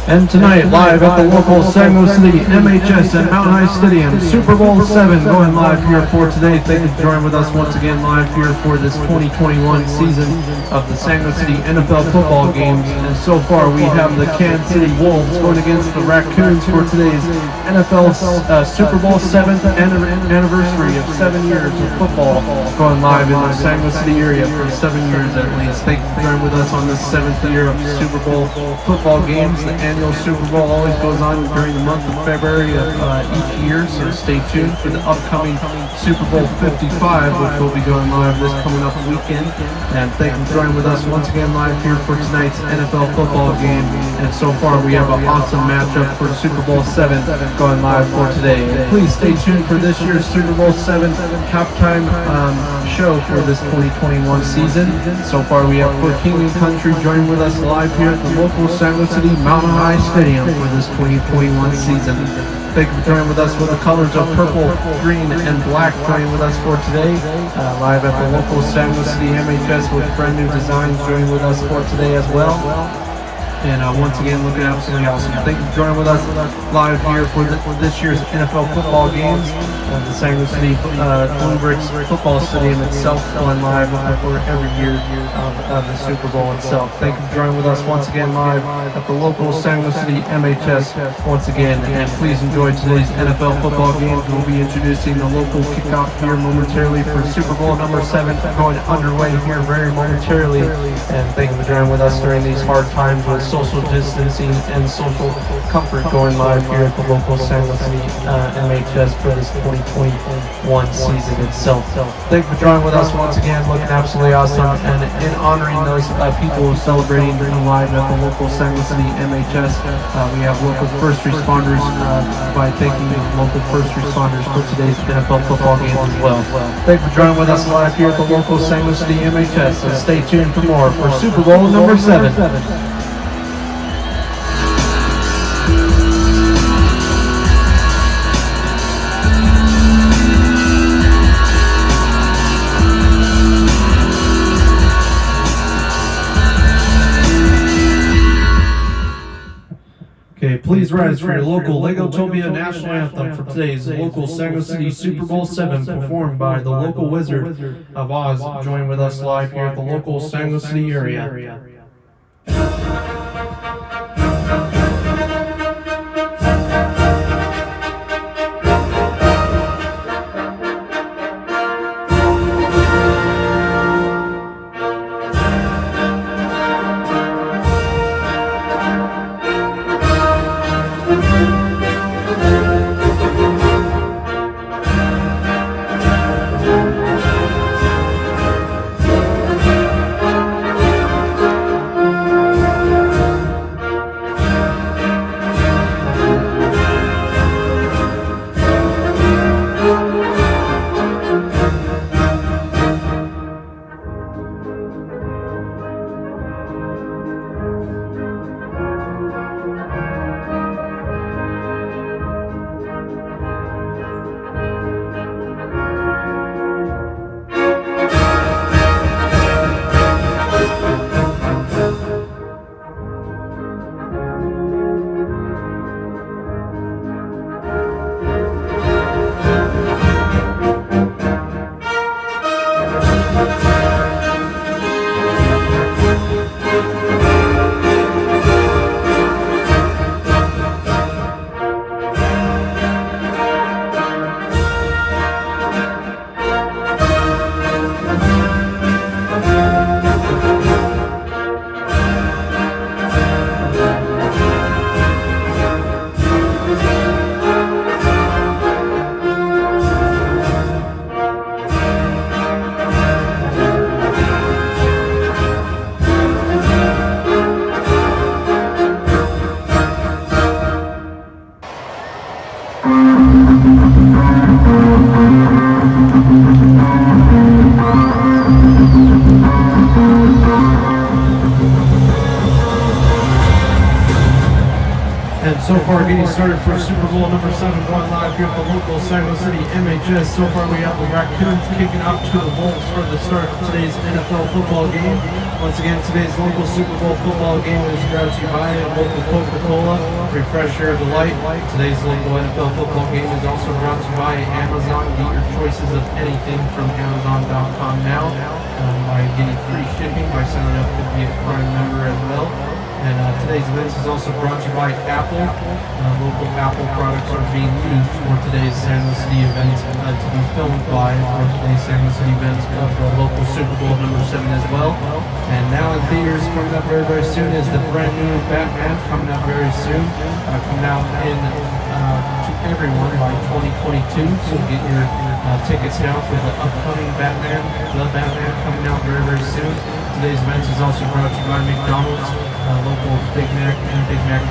And tonight, live at the local Saginaw City MHS at Mountain High Stadium, Super Bowl 7 going live here for today. Thank you for joining with us once again live here for this 2021 season of the Saginaw City NFL football games. And so far, we have the Kansas City Wolves going against the Raccoons for today's NFL Super Bowl 7th anniversary of 7 years of football going live in the Saginaw City area for 7 years at least. Thank you for joining with us on this 7th year of Super Bowl football games. The annual Super Bowl always goes on during the month of February of each year, so stay tuned for the upcoming Super Bowl 55, which will be going live this coming up weekend. And thank you for joining with us once again live here for tonight's NFL football game. And so far we have an awesome matchup for Super Bowl 7 going live for today. And please stay tuned for this year's Super Bowl 7 halftime show for this 2021 season. So far we have For King and Country joining with us live here at the local Saginaw City Mountain High Stadium for this 2021 season. Thank you for joining with us with the colors of purple, green, and black joining with us for today. Live at the local Saginaw City MHS with brand new designs joining with us for today as well. And once again, looking absolutely awesome. Thank you for joining with us live here for this year's NFL football games. The Saginaw City Blue Bricks football stadium itself going live for every year of the Super Bowl itself. Thank you for joining with us once again live at the local Saginaw City MHS once again. And please enjoy today's NFL football games. We'll be introducing the local kickoff here momentarily for Super Bowl number 7 going underway here very momentarily. And thank you for joining with us during these hard times with social distancing and social comfort going live here at the local Saginaw City MHS for this 2021 season itself. Thank you for joining with us once again, looking absolutely awesome, and in honoring those people celebrating live at the local Saginaw City MHS, we have local first responders by thanking local first responders for today's NFL football game as well. Thank you for joining with us live here at the local Saginaw City MHS, and stay tuned for more for Super Bowl number 7. Okay, please rise for your local Legotopia national anthem for today's local Saginaw City Super Bowl 7 performed by the local Wizard of Oz. Join with us live here at the local Saginaw City area. far getting started for Super Bowl number 7 going live here at the local San Luis City MHS. So far we have the Raccoons kicking off to the Wolves for the start of today's NFL football game. Once again, today's local Super Bowl football game is brought to you by local Coca-Cola. Refresh your delight. Today's local NFL football game is also brought to you by Amazon. Get your choices of anything from Amazon.com now by getting free shipping by signing up to be a Prime member as well. And today's event is also brought to you by Apple. Local Apple products are being used for today's San Luis City event to be filmed by for today's San Luis City event of the local Super Bowl number 7 as well. And now in theaters coming up very, very soon is the brand new Batman coming out very soon. Coming out in to everyone by 2022. So get your tickets now for the upcoming Batman, the Batman coming out very, very soon. Today's event is also brought to you by McDonald's. Local Big Mac and Big Mac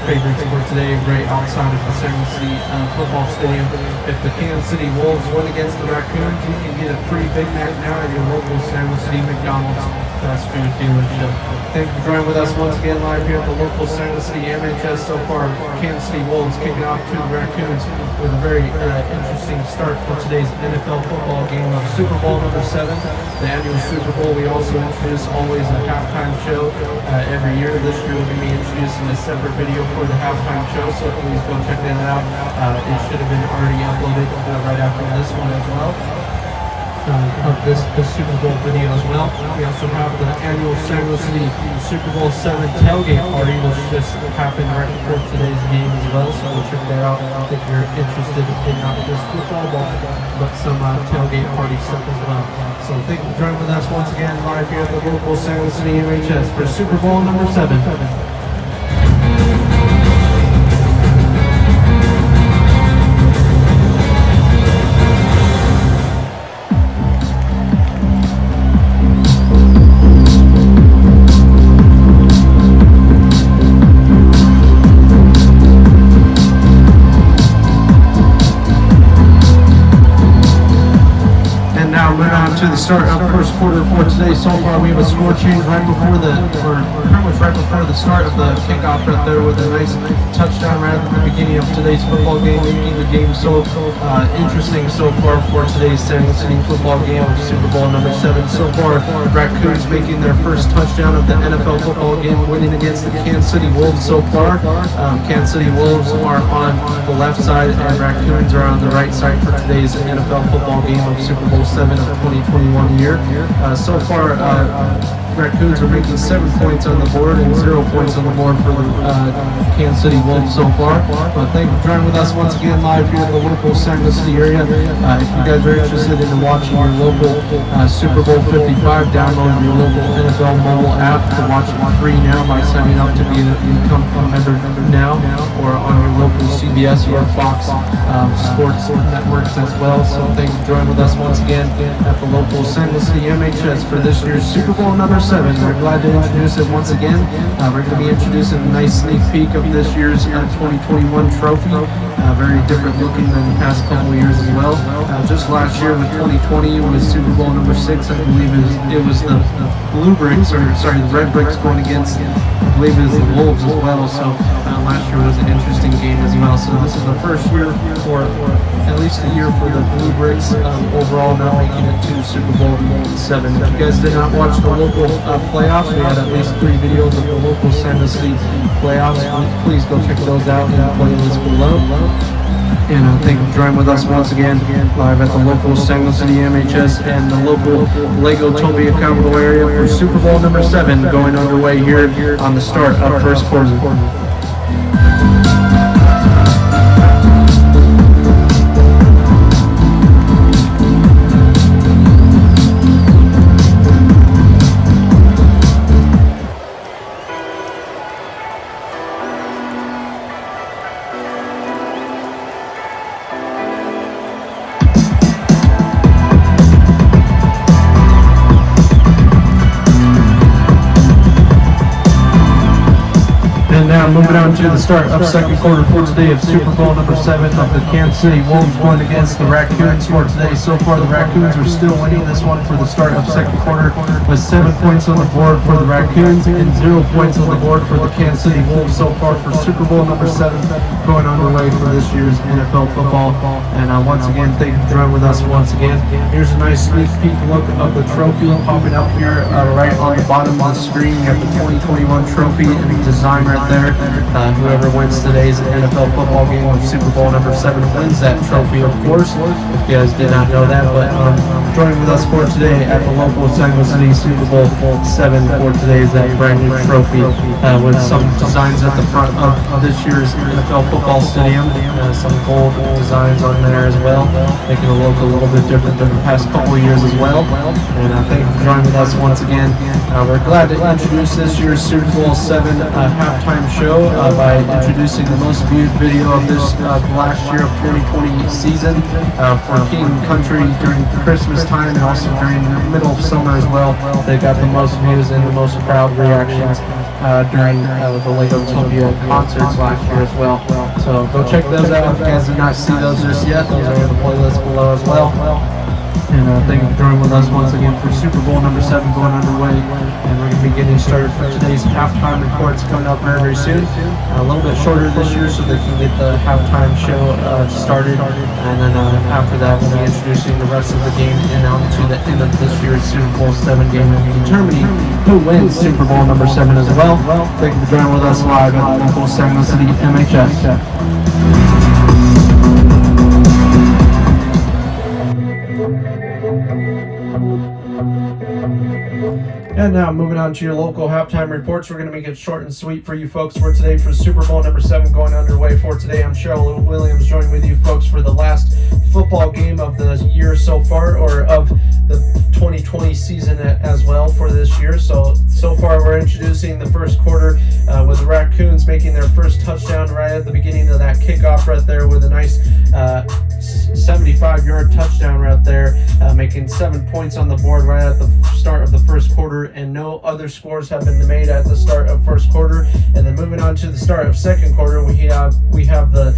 favorites for today, right outside of the San Luis City football stadium. If the Kansas City Wolves win against the Raccoons, you can get a free Big Mac now at your local San Luis City McDonald's fast food dealership. Thank you for joining with us once again live here at the local San Luis City MHS. So far, Kansas City Wolves kicking off to the Raccoons with a very interesting start for today's NFL football game of Super Bowl number 7, the annual Super Bowl. We also introduce always a halftime show every year. This year we're going to be introducing a separate video for the halftime show, so please go check that out. It should have been already uploaded right after this one as well. Of this Super Bowl video as well. We also have the annual San Luis City Super Bowl 7 tailgate party, which just happened right before today's game as well. So we'll check that out if you're interested in not just football, but some tailgate party stuff as well. So thank you for joining with us once again live here at the local San Luis City MHS for Super Bowl number 7. To the start of first quarter for today. So far we have a score change right before pretty much right before the start of the kickoff right there with a nice touchdown right at the beginning of today's football game, making the game so interesting so far for today's San Luis City football game of Super Bowl number 7. So far, Raccoons making their first touchdown of the NFL football game, winning against the Kansas City Wolves so far. Kansas City Wolves are on the left side and Raccoons are on the right side for today's NFL football game of Super Bowl 7 of 2021 year. So far, Raccoons are making 7 points on the board and 0 points on the board for the Kansas City Wolves so far. But thank you for joining with us once again live here in the local San Luis City area. If you guys are interested in watching your local Super Bowl 55, download your local NFL mobile app to watch it free now by signing up to be an income member now, or on your local CBS or Fox sports networks as well. So thank you for joining with us once again at the local San Luis City MHS for this year's Super Bowl number 7. We're glad to introduce it once again. We're going to be introducing a nice sneak peek of this year's 2021 trophy. Very different looking than the past couple of years as well. Just last year with 2020 was Super Bowl number 6. I believe it was the Blue Bricks, or sorry, the Red Bricks going against, I believe it was the Wolves as well. So last year was an interesting game as well. So this is the first year for at least a year for the Blue Bricks overall not making it to Super Bowl 7. If you guys did not watch the local playoffs, we had at least 3 videos of the local San Luis City playoffs. Please go check those out in the playlist below. And thank you for joining with us once again live at the local San Luis City MHS and the local Legotopia capital area for Super Bowl number 7 going underway here on the start of first quarter. Moving on to to the start of second quarter for today of Super Bowl number 7 of the Kansas City Wolves going against the Raccoons for today. So far, the Raccoons are still winning this one for the start of second quarter with 7 points on the board for the Raccoons and 0 points on the board for the Kansas City Wolves so far for Super Bowl number 7 going underway for this year's NFL football. And once again, thank you for joining with us once again. Here's a nice sneak peek look of the trophy popping up here right on the bottom of the screen. You have the 2021 trophy and the design right there. Whoever wins today's NFL football game with Super Bowl number 7 wins that trophy, of course, if you guys did not know that. But joining with us for today at the local San City Super Bowl 7 for today's that brand new trophy with some designs at the front of this year's NFL football stadium. Some gold designs on there as well, making it look a little bit different than the past couple of years as well. And thank you for joining with us once again. We're glad to introduce this year's Super Bowl 7 halftime show by introducing the most viewed video of this last year of 2020 season for King Country during Christmas time and also during the middle of summer as well. They got the most views and the most crowd reactions during the Legotopia concerts last year as well. So go check those out if you guys did not see those just yet. Those are in the playlist below as well. And thank you for joining with us once again for Super Bowl number 7 going underway. And we're going to be getting started for today's halftime reports coming up very, very soon. A little bit shorter this year so they can get the halftime show started. And then after that, we'll be introducing the rest of the game and on to the end of this year's Super Bowl 7 game and determining who wins Super Bowl number 7 as well. Thank you for joining with us live at the local San City MHS. And now moving on to your local halftime reports. We're going to make it short and sweet for you folks for today for Super Bowl number 7 going underway for today. I'm Cheryl Williams joining with you folks for the last football game of the year so far, or of the 2020 season as well for this year. So far we're introducing the first quarter with the Raccoons making their first touchdown right at the beginning of that kickoff right there with a nice 75-yard touchdown right there, making 7 points on the board right at the start of the first quarter, and no other scores have been made at the start of first quarter. And then moving on to the start of second quarter, we have the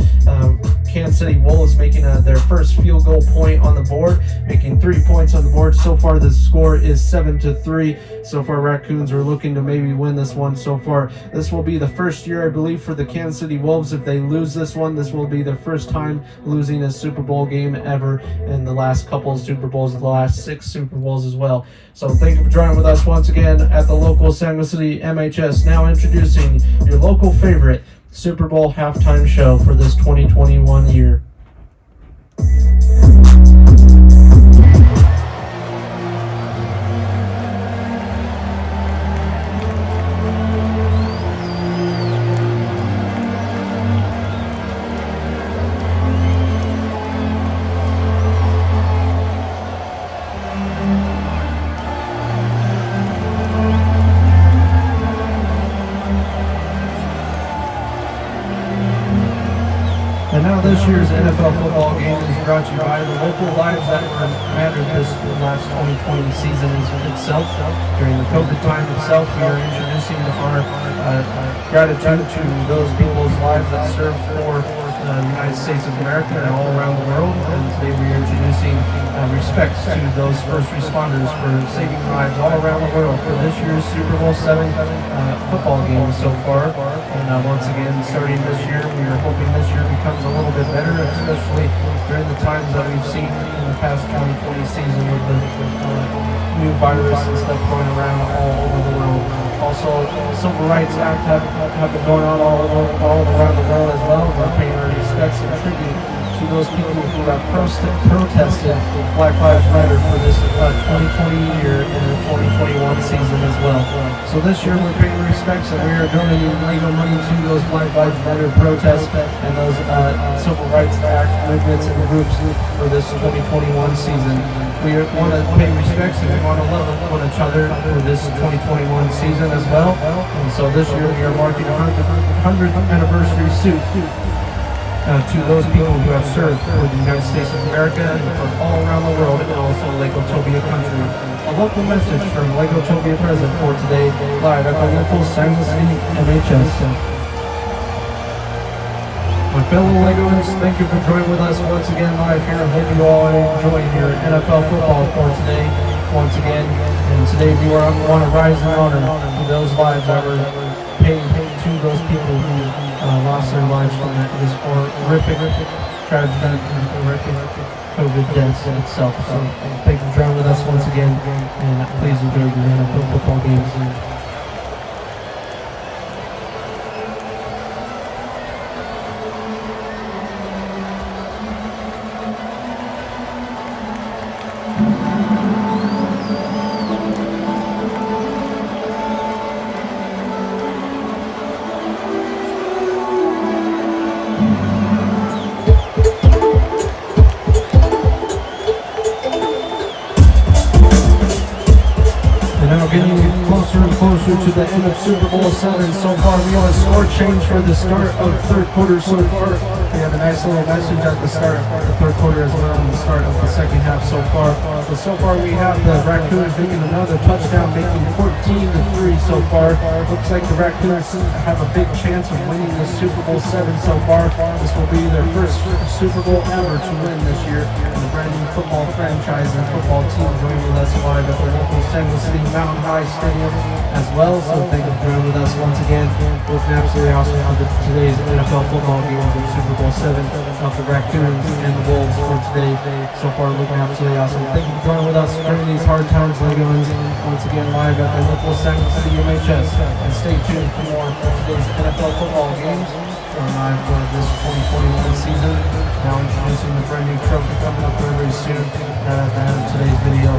Kansas City Wolves making their first field goal point on the board, making 3 points on the board. So far the score is 7-3. So far Raccoons are looking to maybe win this one so far. This will be the first year, I believe, for the Kansas City Wolves. If they lose this one, this will be their first time losing a Super Bowl game ever in the last couple of Super Bowls, the last 6 Super Bowls as well. So thank you for joining with us once again at the local San City MHS. Now introducing your local favorite Super Bowl halftime show for this 2021 year. And now this year's NFL football game is brought to you by the local lives that mattered this last 2020 season itself. During the COVID time itself, we are introducing our gratitude to those people's lives that served for the United States of America and all around the world. And today we are introducing respects to those first responders for saving lives all around the world for this year's Super Bowl 7 football game so far. And once again, starting this year, we are hoping this year becomes a little bit better, especially during the times that we've seen in the past 2020 season with the new virus and stuff going around all over the world. Also, Civil Rights Act have been going on all around the world as well. We're paying our respects and tribute to those people who have protested Black Lives Matter for this 2020 year and the 2021 season as well. So this year we're paying respects and we are donating legal money to those Black Lives Matter protests and those Civil Rights Act movements and groups for this 2021 season. We want to pay respects and we want to love one another for this 2021 season as well. And so this year we are marking a 100th anniversary suit to those people who have served for the United States of America and for all around the world and also Legotopia country. A local message from Legotopia President for today, live at the local San City MHS. fellow Legos, thank you for joining with us once again live here. I hope you all are enjoying your NFL football for today once again. And today we want to rise in honor to those lives that were paid to those people who lost their lives from this horrific tragedy and horrific COVID deaths itself. So thank you for joining with us once again, and please enjoy the NFL football games. Getting closer and closer to the end of Super Bowl 7. So far, we have a score change for the start of third quarter so far. We have a nice little message at the start of the third quarter as well, and the start of the second half so far. But so far, we have the Raccoons making another touchdown, making 14-3 so far. Looks like the Raccoons have a big chance of winning the Super Bowl 7 so far. This will be their first Super Bowl ever to win this year, and the brand new football franchise and football team joining with us live at the local San City Mountain High Stadium as well. So thank you for joining with us once again. Looking absolutely awesome for today's NFL football game of Super Bowl 7 of the Raccoons and the Wolves for today. So far looking absolutely awesome. Thank you for joining with us during these hard times, Legos, once again live at the local San City MHS. And stay tuned for more for today's NFL football games live for this 2021 season. Now introducing the brand new trophy coming up very soon right at the end of today's video.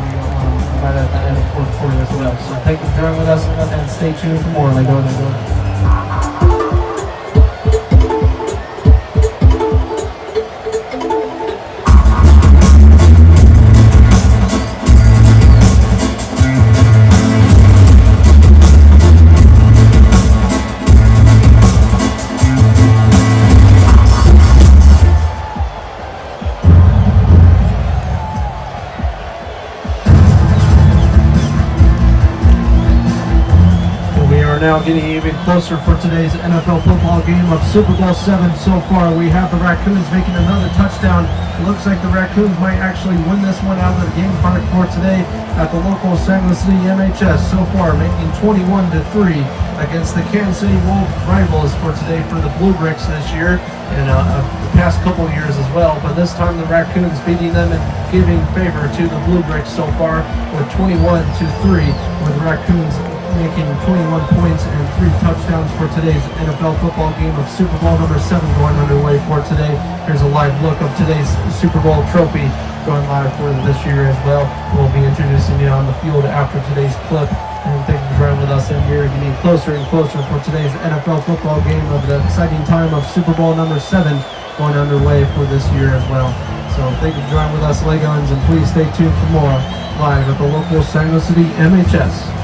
Right at the end of fourth quarter as well. So thank you for joining with us and stay tuned for more Legos. Now getting even closer for today's NFL football game of Super Bowl 7 so far. We have the Raccoons making another touchdown. It looks like the Raccoons might actually win this one out of the game park for today at the local San City MHS so far, making 21-3 against the Kansas City Wolves rivals for today for the Blue Bricks this year and the past couple years as well. But this time the Raccoons beating them and giving favor to the Blue Bricks so far with 21-3, with the Raccoons making 21 points and 3 touchdowns for today's NFL football game of Super Bowl number 7 going underway for today. Here's a live look of today's Super Bowl trophy going live for this year as well. We'll be introducing you on the field after today's clip. And thank you for joining with us, and we're getting closer and closer for today's NFL football game of the exciting time of Super Bowl number 7 going underway for this year as well. So thank you for joining with us, Legos, and please stay tuned for more live at the local San City MHS.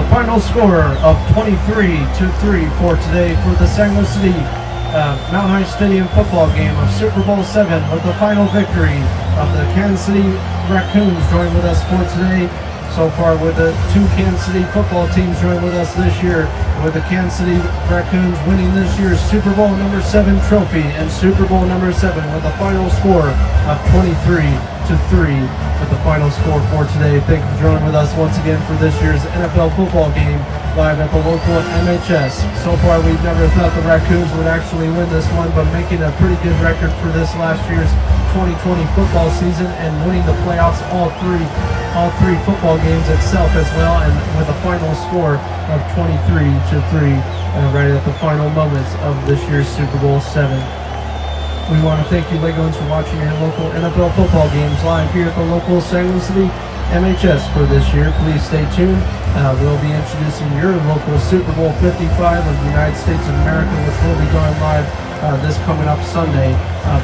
Final score of 23-3 for today for the San City Mountain High Stadium football game of Super Bowl 7 with the final victory of the Kansas City Raccoons joining with us for today so far with the two Kansas City football teams joining with us this year, with the Kansas City Raccoons winning this year's Super Bowl number 7 trophy and Super Bowl number 7 with a final score of 23-3 with the final score for today. Thank you for joining with us once again for this year's NFL football game live at the local MHS. So far we've never thought the Raccoons would actually win this one, but making a pretty good record for this last year's 2020 football season and winning the playoffs all three football games itself as well, and with a final score of 23-3 right at the final moments of this year's Super Bowl 7. We want to thank you, Legos, for watching your local NFL football games live here at the local St. Louis City MHS for this year. Please stay tuned. We'll be introducing your local Super Bowl 55 of the United States of America, which will be going live this coming up Sunday,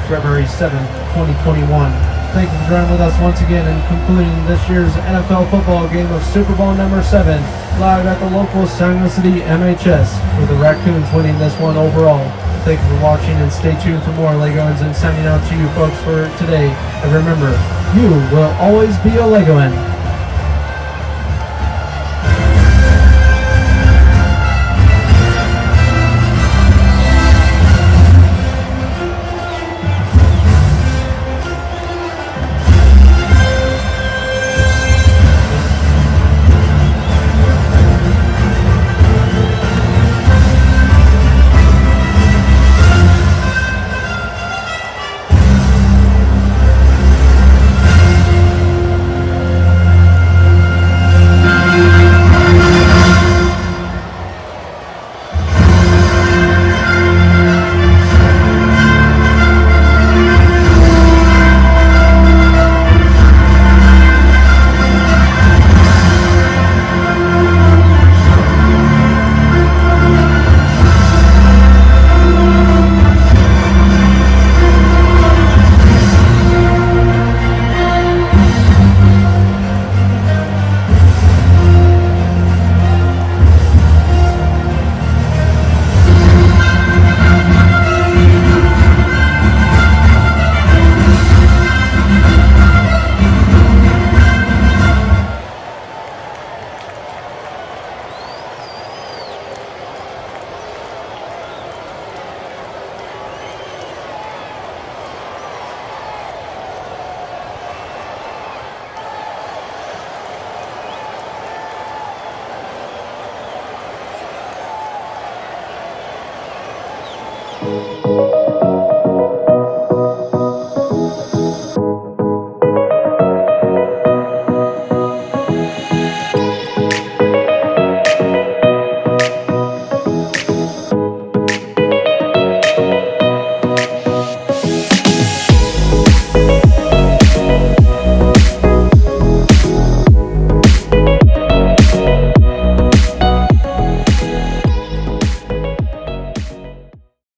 February 7th, 2021. Thank you for joining with us once again and concluding this year's NFL football game of Super Bowl number 7 live at the local St. Louis City MHS, with the Raccoons winning this one overall. Thank you for watching and stay tuned for more Legos and sending out to you folks for today. And remember, you will always be a Legoan.